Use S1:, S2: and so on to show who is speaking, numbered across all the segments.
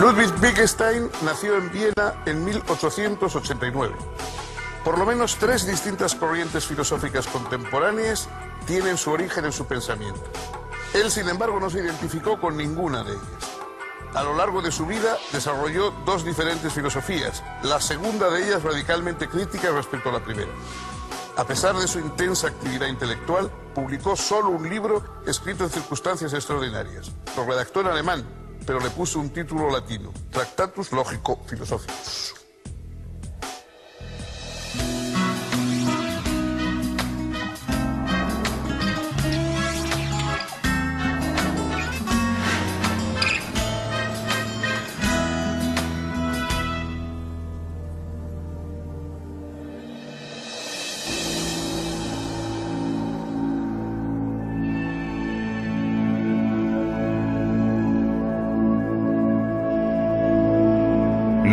S1: Ludwig Wittgenstein nació en Viena en 1889. Por lo menos 3 distintas corrientes filosóficas contemporáneas tienen su origen en su pensamiento. Él, sin embargo, no se identificó con ninguna de ellas. A lo largo de su vida desarrolló 2 diferentes filosofías, la segunda de ellas radicalmente crítica respecto a la primera. A pesar de su intensa actividad intelectual, publicó solo un libro escrito en circunstancias extraordinarias. Lo redactó en alemán, pero le puso un título latino, Tractatus Logico-Philosophicus.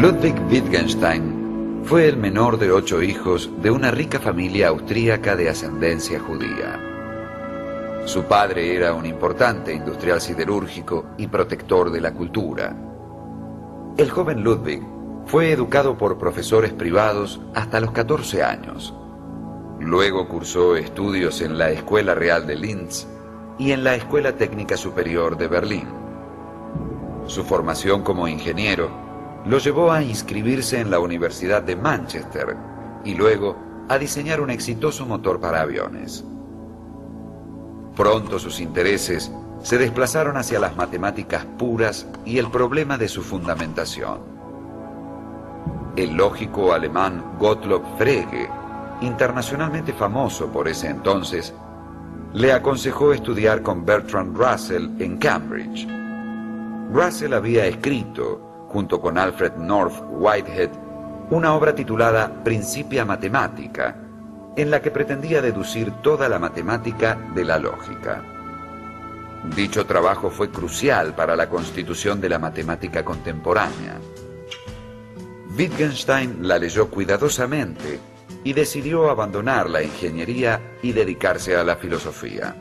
S2: Ludwig Wittgenstein fue el menor de 8 hijos de una rica familia austríaca de ascendencia judía. Su padre era un importante industrial siderúrgico y protector de la cultura. El joven Ludwig fue educado por profesores privados hasta los 14 años. Luego cursó estudios en la Escuela Real de Linz y en la Escuela Técnica Superior de Berlín. Su formación como ingeniero lo llevó a inscribirse en la Universidad de Manchester y luego a diseñar un exitoso motor para aviones. Pronto sus intereses se desplazaron hacia las matemáticas puras y el problema de su fundamentación. El lógico alemán Gottlob Frege, internacionalmente famoso por ese entonces, le aconsejó estudiar con Bertrand Russell en Cambridge. Russell había escrito, junto con Alfred North Whitehead, una obra titulada Principia Mathematica, en la que pretendía deducir toda la matemática de la lógica. Dicho trabajo fue crucial para la constitución de la matemática contemporánea. Wittgenstein la leyó cuidadosamente y decidió abandonar la ingeniería y dedicarse a la filosofía.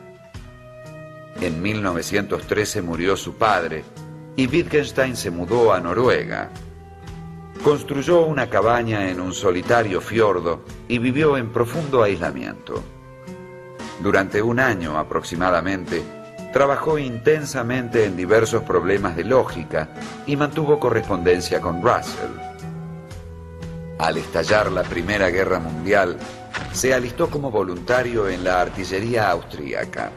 S2: En 1913 murió su padre, y Wittgenstein se mudó a Noruega. Construyó una cabaña en un solitario fiordo y vivió en profundo aislamiento. Durante un año aproximadamente, trabajó intensamente en diversos problemas de lógica y mantuvo correspondencia con Russell. Al estallar la Primera Guerra Mundial, se alistó como voluntario en la artillería austríaca.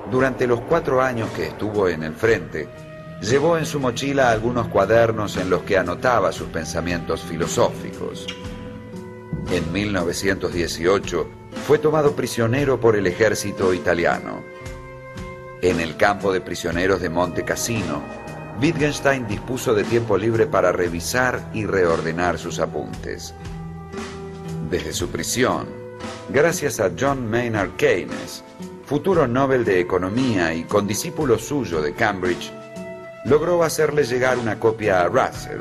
S2: Durante los 4 años que estuvo en el frente, llevó en su mochila algunos cuadernos en los que anotaba sus pensamientos filosóficos. En 1918 fue tomado prisionero por el ejército italiano. En el campo de prisioneros de Monte Cassino, Wittgenstein dispuso de tiempo libre para revisar y reordenar sus apuntes. Desde su prisión, gracias a John Maynard Keynes, futuro Nobel de Economía y condiscípulo suyo de Cambridge, logró hacerle llegar una copia a Russell.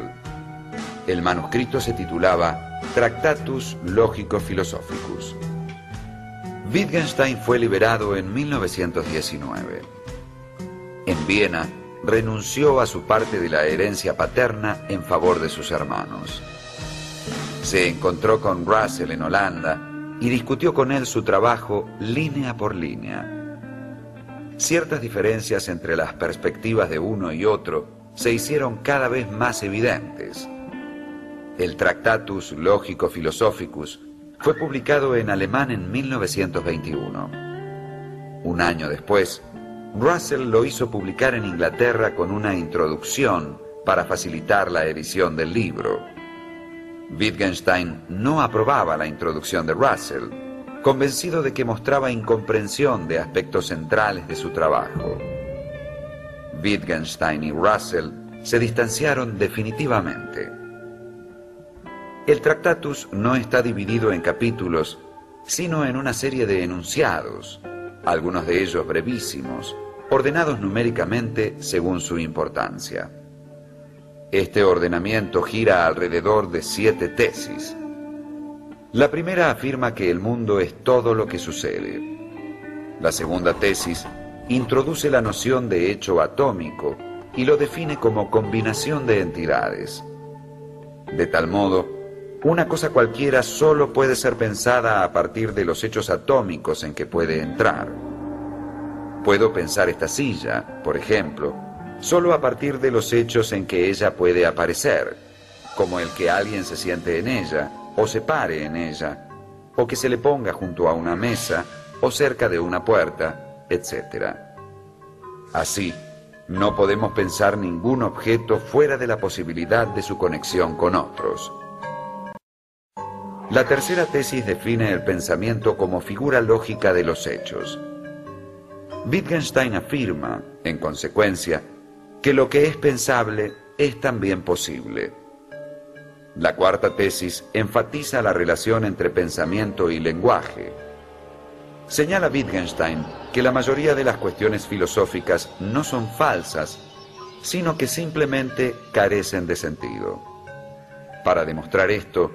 S2: El manuscrito se titulaba Tractatus Logico-Philosophicus. Wittgenstein fue liberado en 1919. En Viena, renunció a su parte de la herencia paterna en favor de sus hermanos. Se encontró con Russell en Holanda y discutió con él su trabajo línea por línea. Ciertas diferencias entre las perspectivas de uno y otro se hicieron cada vez más evidentes. El Tractatus Logico-Philosophicus fue publicado en alemán en 1921. Un año después, Russell lo hizo publicar en Inglaterra con una introducción para facilitar la edición del libro. Wittgenstein no aprobaba la introducción de Russell, convencido de que mostraba incomprensión de aspectos centrales de su trabajo. Wittgenstein y Russell se distanciaron definitivamente. El Tractatus no está dividido en capítulos, sino en una serie de enunciados, algunos de ellos brevísimos, ordenados numéricamente según su importancia. Este ordenamiento gira alrededor de 7 tesis. La primera afirma que el mundo es todo lo que sucede. La segunda tesis introduce la noción de hecho atómico y lo define como combinación de entidades. De tal modo, una cosa cualquiera solo puede ser pensada a partir de los hechos atómicos en que puede entrar. Puedo pensar esta silla, por ejemplo, solo a partir de los hechos en que ella puede aparecer, como el que alguien se siente en ella, o se pare en ella, o que se le ponga junto a una mesa, o cerca de una puerta, etc. Así, no podemos pensar ningún objeto fuera de la posibilidad de su conexión con otros. La tercera tesis define el pensamiento como figura lógica de los hechos. Wittgenstein afirma, en consecuencia, que lo que es pensable es también posible. La cuarta tesis enfatiza la relación entre pensamiento y lenguaje. Señala Wittgenstein que la mayoría de las cuestiones filosóficas no son falsas, sino que simplemente carecen de sentido. Para demostrar esto,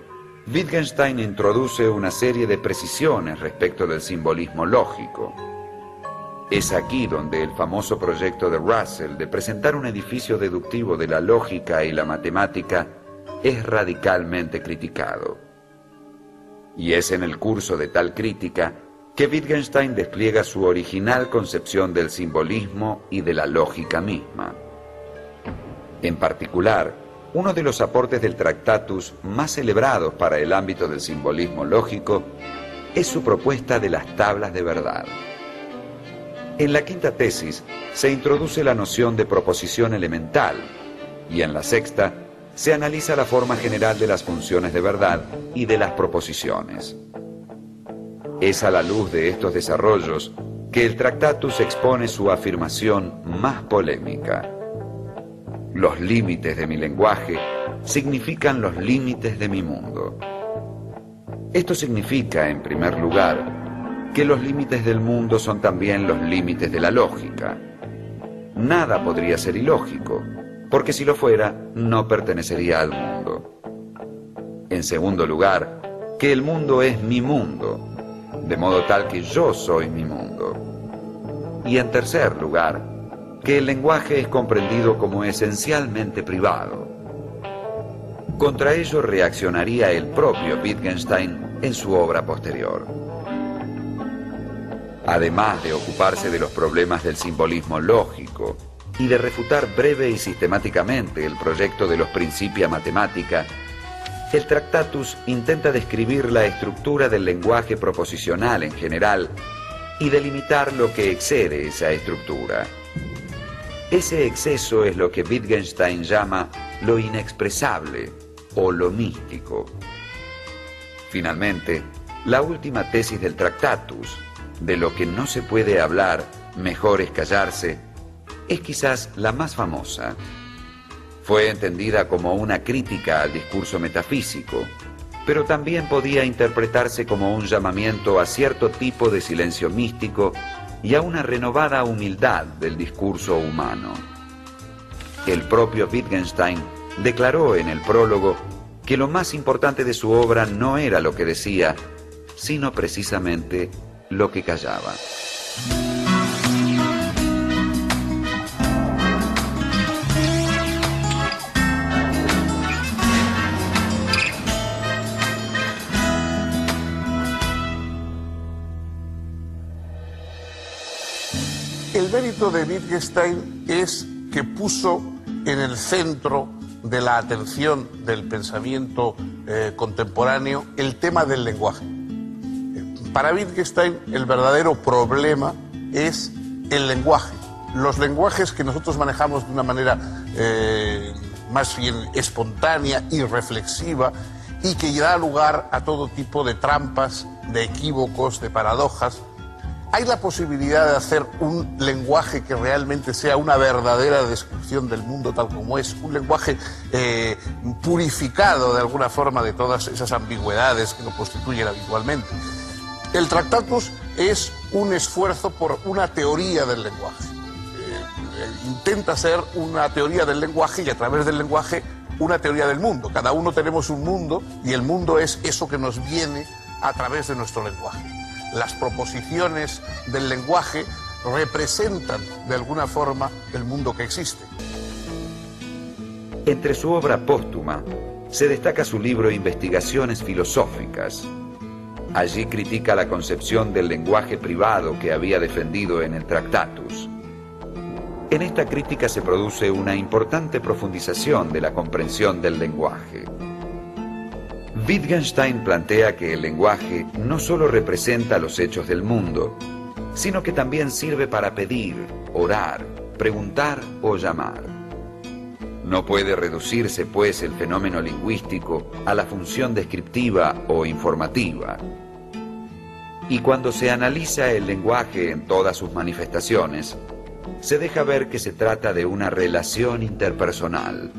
S2: Wittgenstein introduce una serie de precisiones respecto del simbolismo lógico. Es aquí donde el famoso proyecto de Russell de presentar un edificio deductivo de la lógica y la matemática es radicalmente criticado. Y es en el curso de tal crítica que Wittgenstein despliega su original concepción del simbolismo y de la lógica misma. En particular, uno de los aportes del Tractatus más celebrados para el ámbito del simbolismo lógico es su propuesta de las tablas de verdad. En la quinta tesis se introduce la noción de proposición elemental y en la sexta se analiza la forma general de las funciones de verdad y de las proposiciones. Es a la luz de estos desarrollos que el Tractatus expone su afirmación más polémica. Los límites de mi lenguaje significan los límites de mi mundo. Esto significa, en primer lugar, que los límites del mundo son también los límites de la lógica. Nada podría ser ilógico, porque si lo fuera, no pertenecería al mundo. En segundo lugar, que el mundo es mi mundo, de modo tal que yo soy mi mundo. Y en tercer lugar, que el lenguaje es comprendido como esencialmente privado. Contra ello reaccionaría el propio Wittgenstein en su obra posterior. Además de ocuparse de los problemas del simbolismo lógico y de refutar breve y sistemáticamente el proyecto de los Principia Mathematica, el Tractatus intenta describir la estructura del lenguaje proposicional en general y delimitar lo que excede esa estructura. Ese exceso es lo que Wittgenstein llama lo inexpresable o lo místico. Finalmente, la última tesis del Tractatus, de lo que no se puede hablar, mejor es callarse, es quizás la más famosa. Fue entendida como una crítica al discurso metafísico, pero también podía interpretarse como un llamamiento a cierto tipo de silencio místico y a una renovada humildad del discurso humano. El propio Wittgenstein declaró en el prólogo que lo más importante de su obra no era lo que decía, sino precisamente lo que callaba.
S1: El mérito de Wittgenstein es que puso en el centro de la atención del pensamiento contemporáneo el tema del lenguaje. Para Wittgenstein el verdadero problema es el lenguaje. Los lenguajes que nosotros manejamos de una manera más bien espontánea y reflexiva y que da lugar a todo tipo de trampas, de equívocos, de paradojas. ¿Hay la posibilidad de hacer un lenguaje que realmente sea una verdadera descripción del mundo tal como es? Un lenguaje purificado de alguna forma de todas esas ambigüedades que lo constituyen habitualmente. El Tractatus es un esfuerzo por una teoría del lenguaje. Intenta ser una teoría del lenguaje y a través del lenguaje una teoría del mundo. Cada uno tenemos un mundo y el mundo es eso que nos viene a través de nuestro lenguaje. Las proposiciones del lenguaje representan de alguna forma el mundo que existe.
S2: Entre su obra póstuma se destaca su libro Investigaciones filosóficas. Allí critica la concepción del lenguaje privado que había defendido en el Tractatus. En esta crítica se produce una importante profundización de la comprensión del lenguaje. Wittgenstein plantea que el lenguaje no solo representa los hechos del mundo, sino que también sirve para pedir, orar, preguntar o llamar. No puede reducirse, pues, el fenómeno lingüístico a la función descriptiva o informativa. Y cuando se analiza el lenguaje en todas sus manifestaciones, se deja ver que se trata de una relación interpersonal.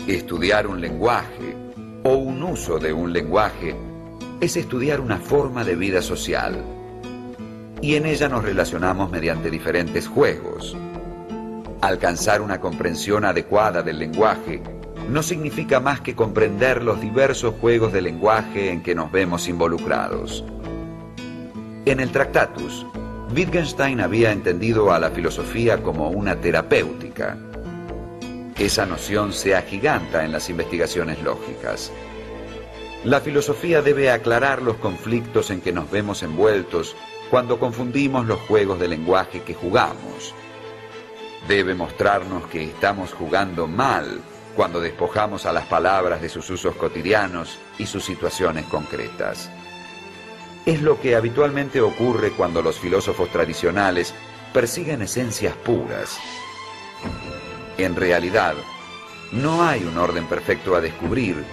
S2: Estudiar un lenguaje o un uso de un lenguaje es estudiar una forma de vida social. Y en ella nos relacionamos mediante diferentes juegos. Alcanzar una comprensión adecuada del lenguaje no significa más que comprender los diversos juegos de lenguaje en que nos vemos involucrados. En el Tractatus, Wittgenstein había entendido a la filosofía como una terapéutica. Esa noción se agiganta en las investigaciones lógicas. La filosofía debe aclarar los conflictos en que nos vemos envueltos cuando confundimos los juegos de lenguaje que jugamos. Debe mostrarnos que estamos jugando mal cuando despojamos a las palabras de sus usos cotidianos y sus situaciones concretas. Es lo que habitualmente ocurre cuando los filósofos tradicionales persiguen esencias puras. En realidad, no hay un orden perfecto a descubrir,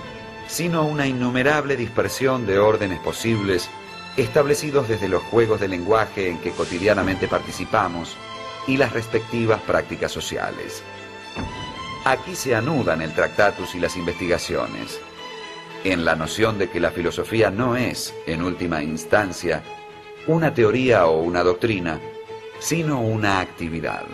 S2: sino una innumerable dispersión de órdenes posibles establecidos desde los juegos de lenguaje en que cotidianamente participamos y las respectivas prácticas sociales. Aquí se anudan el Tractatus y las investigaciones, en la noción de que la filosofía no es, en última instancia, una teoría o una doctrina, sino una actividad.